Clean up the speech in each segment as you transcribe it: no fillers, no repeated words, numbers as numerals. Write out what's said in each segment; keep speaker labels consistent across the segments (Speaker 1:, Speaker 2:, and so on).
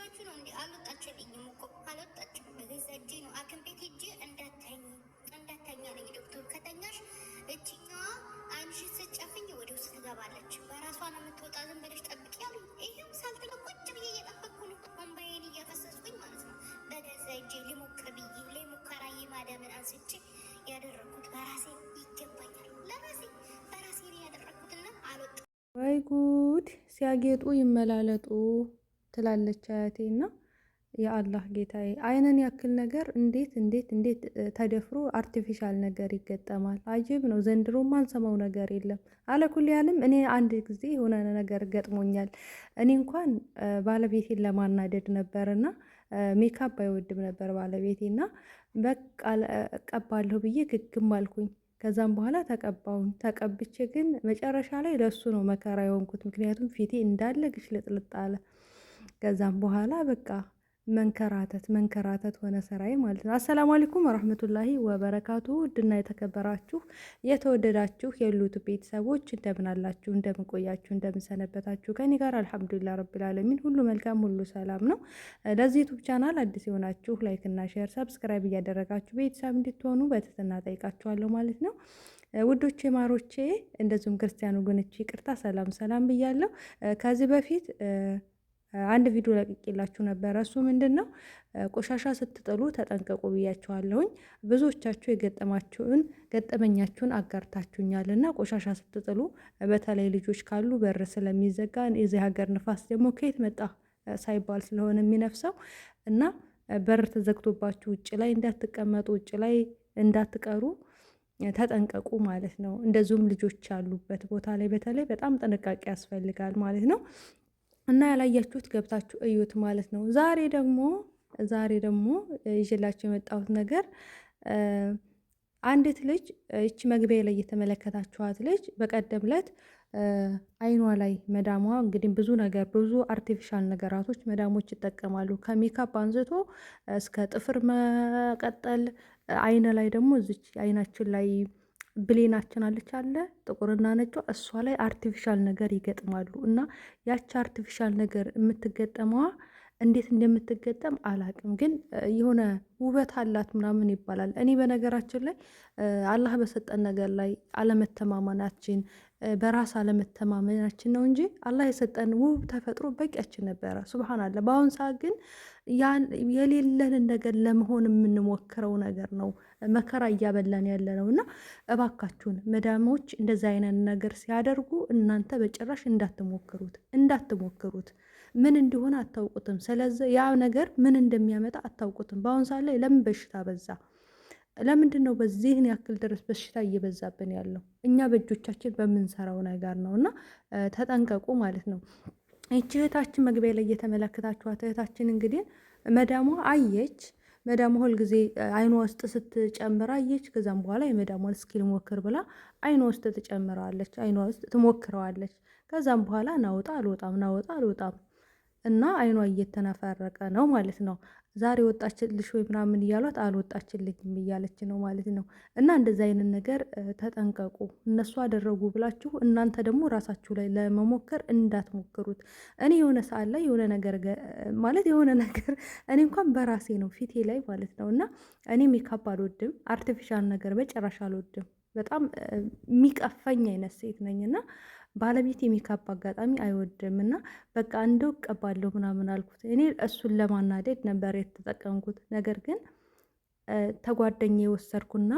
Speaker 1: እየሰራችሁ ነው እንዴ? አልወጣችልኝም እኮ አልወጣችም። በገዛ እጄ ነው ሐኪም ቤት ሄጄ እንዳተኛ ነኝ ዶክተር። ከተኛሽ እችኛዋ አይንሽን ስትጨፍኝ ወደ ውስጥ ትገባለች፣ በራሷ ነው የምትወጣ፣ ዝም ብለሽ ጠብቂ ያሉ። ይህም ሳልተኛ ቁጭ ብዬ እየጠበቅኩ ነው፣ ወንባዬን እያፈሰስኩኝ ማለት ነው። በገዛ እጄ ልሞክር ብዬ ለሙከራዬ ማዳምን አንስቼ ያደረግኩት በራሴ ይገባኛል። ለራሴ በራሴ ነው ያደረግኩትና አልወጣ።
Speaker 2: ወይ ጉድ! ሲያጌጡ ይመላለጡ ትላለች አያቴና የአላህ ጌታዬ፣ አይንን ያክል ነገር እንዴት ተደፍሮ አርቲፊሻል ነገር ይገጠማል? አጅብ ነው። ዘንድሮ ማንሰማው ነገር የለም። አለኩል ያለም እኔ አንድ ጊዜ የሆነ ነገር ገጥሞኛል። እኔ እንኳን ባለቤቴን ለማናደድ ነበርና ሜካፕ አይወድም ነበር ባለቤቴና በቃ እቀባለሁ ብዬ ግግም አልኩኝ። ከዛም በኋላ ተቀብቼ ግን መጨረሻ ላይ ለሱ ነው መከራ የሆንኩት። ምክንያቱም ፊቴ እንዳለ ግሽልጥልጥ አለ። ከዛም በኋላ በቃ መንከራተት ሆነ ስራዬ ማለት ነው። አሰላሙ አለይኩም ወራህመቱላሂ ወበረካቱ። ውድና የተከበራችሁ የተወደዳችሁ የሉት ቤተሰቦች እንደምን አላችሁ? እንደምን ቆያችሁ? እንደምን ሰነበታችሁ? ከኔ ጋር አልሐምዱሊላህ ረቢል ዓለሚን ሁሉ መልካም፣ ሁሉ ሰላም ነው። ለዚህ ዩቲዩብ ቻናል አዲስ የሆናችሁ ላይክ እና ሼር፣ ሰብስክራይብ እያደረጋችሁ ቤተሰብ እንድትሆኑ በትህትና ጠይቃችኋለሁ ማለት ነው። ውዶቼ ማሮቼ፣ እንደዚሁም ክርስቲያኑ ወገኖቼ ይቅርታ ሰላም ብያለሁ። ከዚህ በፊት አንድ ቪዲዮ ለቅቄላችሁ ነበረ። እሱ ምንድነው ቆሻሻ ስትጥሉ ተጠንቀቁ ብያችኋለሁኝ። ብዙዎቻችሁ ገጠመኛችሁን አጋርታችሁኛል እና ቆሻሻ ስትጥሉ በተለይ ልጆች ካሉ በር ስለሚዘጋ የዚህ ሀገር ንፋስ ደግሞ ከየት መጣ ሳይባል ስለሆነ የሚነፍሰው እና በር ተዘግቶባችሁ ውጭ ላይ እንዳትቀመጡ፣ ውጭ ላይ እንዳትቀሩ ተጠንቀቁ ማለት ነው። እንደዚሁም ልጆች ያሉበት ቦታ ላይ በተለይ በጣም ጥንቃቄ ያስፈልጋል ማለት ነው። እና ያላያችሁት ገብታችሁ እዩት ማለት ነው። ዛሬ ደግሞ ይዤላችሁ የመጣሁት ነገር አንዲት ልጅ ይቺ መግቢያ ላይ የተመለከታችኋት ልጅ በቀደም ዕለት አይኗ ላይ መዳሟ እንግዲህ ብዙ አርቲፊሻል ነገራቶች መዳሞች ይጠቀማሉ። ከሜካፕ አንስቶ እስከ ጥፍር መቀጠል፣ አይነ ላይ ደግሞ እዚች አይናችን ላይ ብሌናችን አለች አለ ጥቁርና ነጯ፣ እሷ ላይ አርቲፊሻል ነገር ይገጥማሉ። እና ያቺ አርቲፊሻል ነገር የምትገጠመዋ እንዴት እንደምትገጠም አላቅም፣ ግን የሆነ ውበት አላት ምናምን ይባላል። እኔ በነገራችን ላይ አላህ በሰጠን ነገር ላይ አለመተማመናችን በራስ አለመተማመናችን ነው እንጂ አላህ የሰጠን ውብ ተፈጥሮ በቂያችን ነበረ። ሱብሃንአላህ። በአሁን ሰዓት ግን የሌለንን ነገር ለመሆን የምንሞክረው ነገር ነው መከራ እያበላን ያለ ነው። እና እባካችሁን መዳሞች እንደዚ አይነት ነገር ሲያደርጉ እናንተ በጭራሽ እንዳትሞክሩት። ምን እንደሆነ አታውቁትም። ስለዚህ ያ ነገር ምን እንደሚያመጣ አታውቁትም። በአሁን ሰዓት ላይ ለምን በሽታ በዛ? ለምንድን ነው በዚህን ያክል ድረስ በሽታ እየበዛብን ያለው? እኛ በእጆቻችን በምንሰራው ነገር ነው። እና ተጠንቀቁ ማለት ነው። ይቺ እህታችን መግቢያ ላይ እየተመለከታችኋት እህታችን እንግዲህ መዳሟ አየች። መዳሟ ሁልጊዜ አይኗ ውስጥ ስትጨምር አየች። ከዛም በኋላ የመዳሟን እስኪ ልሞክር ብላ አይኗ ውስጥ ትጨምረዋለች፣ አይኗ ውስጥ ትሞክረዋለች። ከዛም በኋላ ናውጣ አልወጣም እና አይኗ እየተነፈረቀ ነው ማለት ነው። ዛሬ ወጣችልሽ ወይ ምናምን እያሏት አልወጣችልኝም እያለች ነው ማለት ነው። እና እንደዚ አይነት ነገር ተጠንቀቁ። እነሱ አደረጉ ብላችሁ እናንተ ደግሞ ራሳችሁ ላይ ለመሞከር እንዳትሞክሩት። እኔ የሆነ ሰዓት ላይ የሆነ ነገር እኔ እንኳን በራሴ ነው ፊቴ ላይ ማለት ነው። እና እኔ ሜካፕ አልወድም፣ አርቲፊሻል ነገር በጭራሽ አልወድም። በጣም የሚቀፈኝ አይነት ሴት ነኝ እና ባለቤት የሜካፕ አጋጣሚ አይወድም እና በቃ እንደው ቀባለሁ ምናምን አልኩት። እኔ እሱን ለማናደድ ነበር የተጠቀምኩት። ነገር ግን ተጓደኛ የወሰድኩና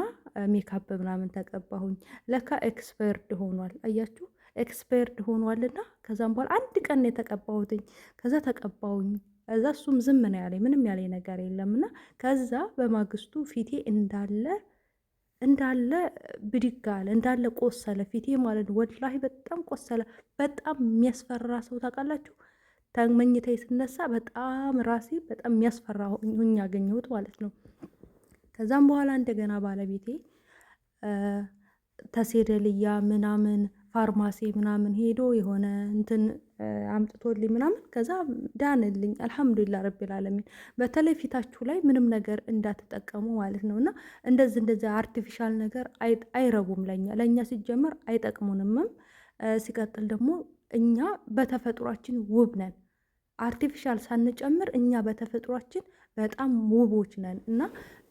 Speaker 2: ሜካፕ ምናምን ተቀባሁኝ። ለካ ኤክስፐርድ ሆኗል። አያችሁ፣ ኤክስፐርድ ሆኗልና ከዛም በኋላ አንድ ቀን የተቀባሁትኝ። ከዛ ተቀባሁኝ። እዛ እሱም ዝም ነው ያለኝ፣ ምንም ያለኝ ነገር የለምና ከዛ በማግስቱ ፊቴ እንዳለ ብድግ አለ፣ እንዳለ ቆሰለ ፊቴ ማለት ነው። ወላሂ በጣም ቆሰለ። በጣም የሚያስፈራ ሰው ታውቃላችሁ። ተመኝታዬ ስነሳ በጣም ራሴ በጣም የሚያስፈራ ሁኝ ያገኘሁት ማለት ነው። ከዛም በኋላ እንደገና ባለቤቴ ተሴደልያ ምናምን ፋርማሲ ምናምን ሄዶ የሆነ እንትን አምጥቶልኝ ምናምን ከዛ ዳንልኝ። አልሐምዱሊላህ ረቢል ዓለሚን። በተለይ ፊታችሁ ላይ ምንም ነገር እንዳትጠቀሙ ማለት ነው። እና እንደዚህ አርቲፊሻል ነገር አይረቡም። ለእኛ ሲጀመር አይጠቅሙንምም። ሲቀጥል ደግሞ እኛ በተፈጥሯችን ውብ ነን። አርቲፊሻል ሳንጨምር እኛ በተፈጥሯችን በጣም ውቦች ነን እና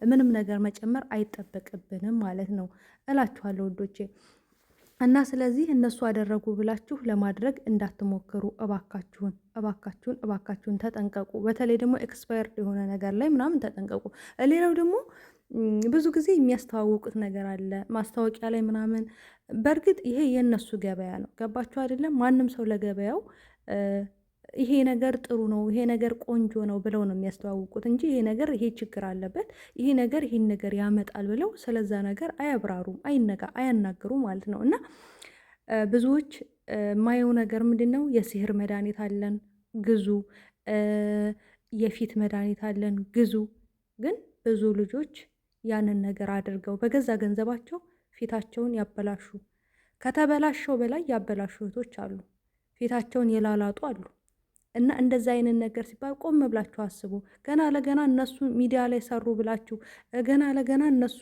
Speaker 2: ምንም ነገር መጨመር አይጠበቅብንም ማለት ነው እላችኋለሁ ውዶቼ። እና ስለዚህ እነሱ አደረጉ ብላችሁ ለማድረግ እንዳትሞክሩ እባካችሁን፣ እባካችሁን፣ እባካችሁን ተጠንቀቁ። በተለይ ደግሞ ኤክስፓየርድ የሆነ ነገር ላይ ምናምን ተጠንቀቁ። ሌላው ደግሞ ብዙ ጊዜ የሚያስተዋውቁት ነገር አለ ማስታወቂያ ላይ ምናምን። በእርግጥ ይሄ የእነሱ ገበያ ነው፣ ገባችሁ አይደለም? ማንም ሰው ለገበያው ይሄ ነገር ጥሩ ነው፣ ይሄ ነገር ቆንጆ ነው ብለው ነው የሚያስተዋውቁት እንጂ ይሄ ነገር ይሄ ችግር አለበት፣ ይሄ ነገር ይሄን ነገር ያመጣል ብለው ስለዛ ነገር አያብራሩም፣ አያናግሩም ማለት ነው። እና ብዙዎች የማየው ነገር ምንድን ነው? የሲህር መድኃኒት አለን ግዙ፣ የፊት መድኃኒት አለን ግዙ። ግን ብዙ ልጆች ያንን ነገር አድርገው በገዛ ገንዘባቸው ፊታቸውን ያበላሹ፣ ከተበላሸው በላይ ያበላሹ እህቶች አሉ፣ ፊታቸውን የላላጡ አሉ። እና እንደዛ አይነት ነገር ሲባል ቆም ብላችሁ አስቡ። ገና ለገና እነሱ ሚዲያ ላይ ሰሩ ብላችሁ ገና ለገና እነሱ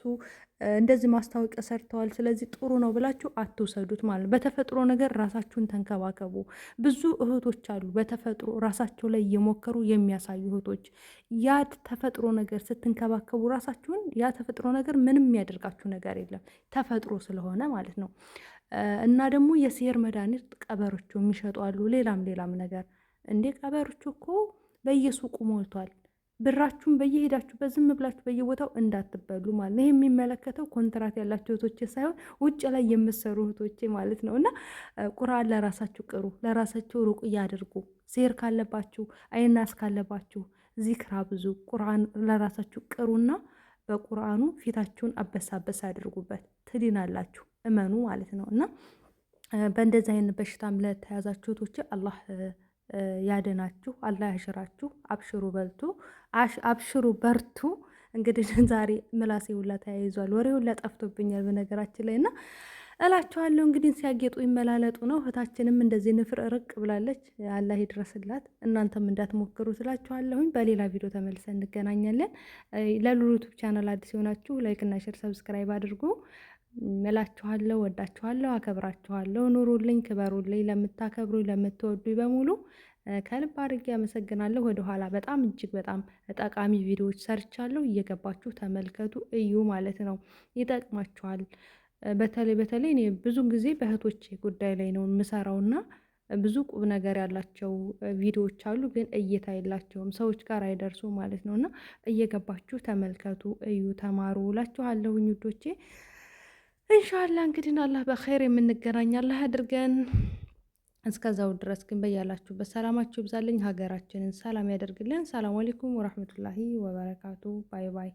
Speaker 2: እንደዚህ ማስታወቂያ ሰርተዋል ስለዚህ ጥሩ ነው ብላችሁ አትውሰዱት ማለት። በተፈጥሮ ነገር ራሳችሁን ተንከባከቡ። ብዙ እህቶች አሉ በተፈጥሮ ራሳቸው ላይ እየሞከሩ የሚያሳዩ እህቶች። ያ ተፈጥሮ ነገር ስትንከባከቡ ራሳችሁን፣ ያ ተፈጥሮ ነገር ምንም የሚያደርጋችሁ ነገር የለም ተፈጥሮ ስለሆነ ማለት ነው። እና ደግሞ የሲህር መድኃኒት ቀበሮቹ የሚሸጡ አሉ። ሌላም ነገር እንዴ ቀበሮቹ እኮ በየሱቁ ሞልቷል። ብራችሁን በየሄዳችሁበት ዝም ብላችሁ በየቦታው እንዳትበሉ ማለት ነው። ይህ የሚመለከተው ኮንትራት ያላቸው እህቶቼ ሳይሆን ውጭ ላይ የምትሰሩ እህቶቼ ማለት ነው። እና ቁርአን ለራሳችሁ ቅሩ፣ ለራሳችሁ ሩቅ እያድርጉ። ሴር ካለባችሁ፣ አይናስ ካለባችሁ ዚክራ ብዙ ቁርአን ለራሳችሁ ቅሩና በቁርአኑ ፊታችሁን አበሳበስ አድርጉበት፣ ትድናላችሁ፣ እመኑ ማለት ነው። እና በእንደዚህ አይነት በሽታም ለተያዛችሁ እህቶቼ አላህ ያደናችሁ፣ አላህ ያሽራችሁ። አብሽሩ በልቱ፣ አብሽሩ በርቱ። እንግዲህ ዛሬ ምላሴ ሁላ ተያይዟል፣ ወሬ ሁላ ጠፍቶብኛል በነገራችን ላይ እና እላችኋለሁ እንግዲህ ሲያጌጡ ይመላለጡ ነው። እህታችንም እንደዚህ ንፍር ርቅ ብላለች። አላህ ይድረስላት። እናንተም እንዳትሞክሩ ስላችኋለሁኝ። በሌላ ቪዲዮ ተመልሰን እንገናኛለን። ለሉሉ ዩቱብ ቻናል አዲስ የሆናችሁ ላይክና ሼር ሰብስክራይብ አድርጉ። እላችኋለሁ። ወዳችኋለሁ፣ አከብራችኋለሁ። ኑሩልኝ፣ ክበሩልኝ። ለምታከብሩ ለምትወዱኝ በሙሉ ከልብ አድርጌ አመሰግናለሁ። ወደኋላ በጣም እጅግ በጣም ጠቃሚ ቪዲዮዎች ሰርቻለሁ። እየገባችሁ ተመልከቱ፣ እዩ ማለት ነው። ይጠቅማችኋል። በተለይ እኔ ብዙ ጊዜ በእህቶቼ ጉዳይ ላይ ነው የምሰራውና ብዙ ቁም ነገር ያላቸው ቪዲዮዎች አሉ፣ ግን እይታ የላቸውም፣ ሰዎች ጋር አይደርሱ ማለት ነው። እና እየገባችሁ ተመልከቱ፣ እዩ፣ ተማሩ እላችኋለሁኝ ውዶቼ። ኢንሻአላህ እንግዲህ አላህ በኸይር የምንገናኝ አላህ አድርገን። እስከዛው ድረስ ግን በያላችሁበት ሰላማችሁ ይብዛልኝ፣ ሀገራችንን ሰላም ያደርግልን። ሰላም አለይኩም ወራህመቱላሂ ወበረካቱ። ባይ ባይ።